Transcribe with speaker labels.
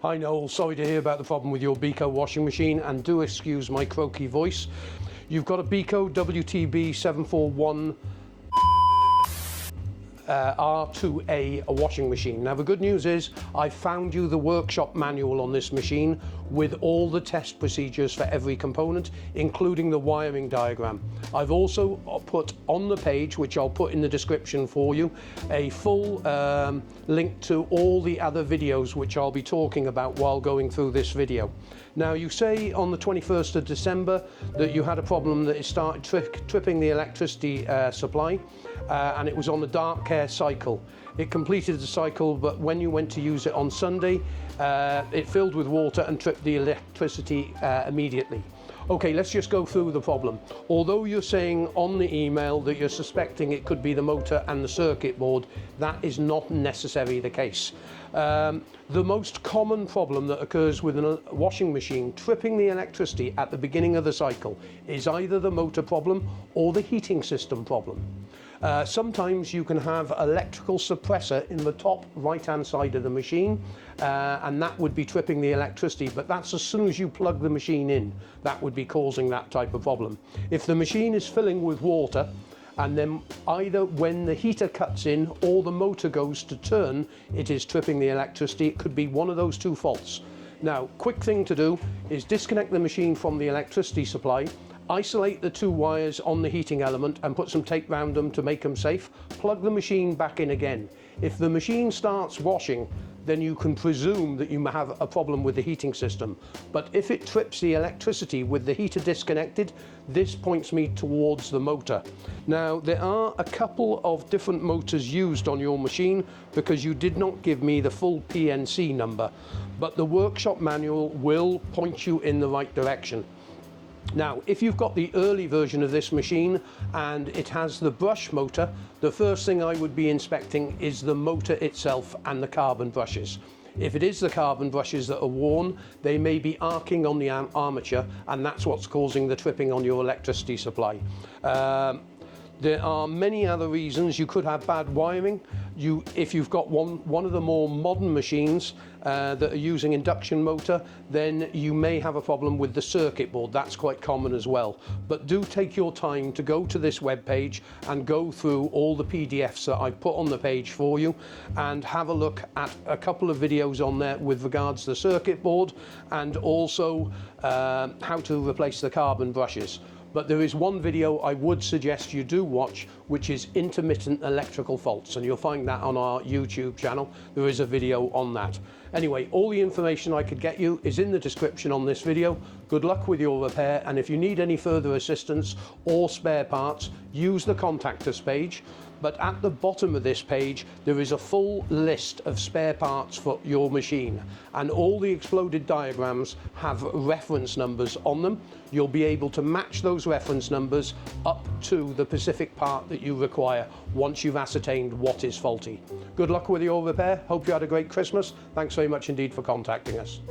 Speaker 1: Hi Noel, sorry to hear about the problem with your Beko washing machine, and do excuse my croaky voice. You've got a Beko WTB741R2A a washing machine. Now the good news is I found you the workshop manual on this machine with all the test procedures for every component, including the wiring diagram. I've also put on the page, which I'll put in the description for you, a full link to all the other videos which I'll be talking about while going through this video. Now you say on the 21st of December that you had a problem that it started tripping the electricity supply, and it was on the dark care cycle. It completed the cycle, but when you went to use it on Sunday, it filled with water and tripped the electricity immediately. Okay, let's just go through the problem. Although you're saying on the email that you're suspecting it could be the motor and the circuit board, that is not necessarily the case. The most common problem that occurs with a washing machine tripping the electricity at the beginning of the cycle is either the motor problem or the heating system problem. Sometimes you can have electrical suppressor in the top right hand side of the machine, and that would be tripping the electricity, but that's as soon as you plug the machine in, that would be causing that type of problem. If the machine is filling with water, and then either when the heater cuts in or the motor goes to turn, it is tripping the electricity. It could be one of those two faults. Now, quick thing to do is disconnect the machine from the electricity supply, isolate the two wires on the heating element and put some tape around them to make them safe. Plug the machine back in again. If the machine starts washing, then you can presume that you have a problem with the heating system. But if it trips the electricity with the heater disconnected, this points me towards the motor. Now, there are a couple of different motors used on your machine because you did not give me the full PNC number, but the workshop manual will point you in the right direction. Now, if you've got the early version of this machine and it has the brush motor, the first thing I would be inspecting is the motor itself and the carbon brushes. If it is the carbon brushes that are worn, they may be arcing on the armature, and that's what's causing the tripping on your electricity supply. There are many other reasons. You could have bad wiring. If you've got one of the more modern machines that are using induction motor, then you may have a problem with the circuit board. That's quite common as well. But do take your time to go to this web page and go through all the PDFs that I've put on the page for you, and have a look at a couple of videos on there with regards to the circuit board, and also how to replace the carbon brushes. But there is one video I would suggest you do watch, which is intermittent electrical faults, and you'll find that on our YouTube channel. There is a video on that. Anyway, all the information I could get you is in the description on this video. Good luck with your repair, and if you need any further assistance or spare parts, use the contact us page. But at the bottom of this page, there is a full list of spare parts for your machine, and all the exploded diagrams have reference numbers on them. You'll be able to match those reference numbers up to the specific part that you require once you've ascertained what is faulty. Good luck with your repair. Hope you had a great Christmas. Thanks very much indeed for contacting us.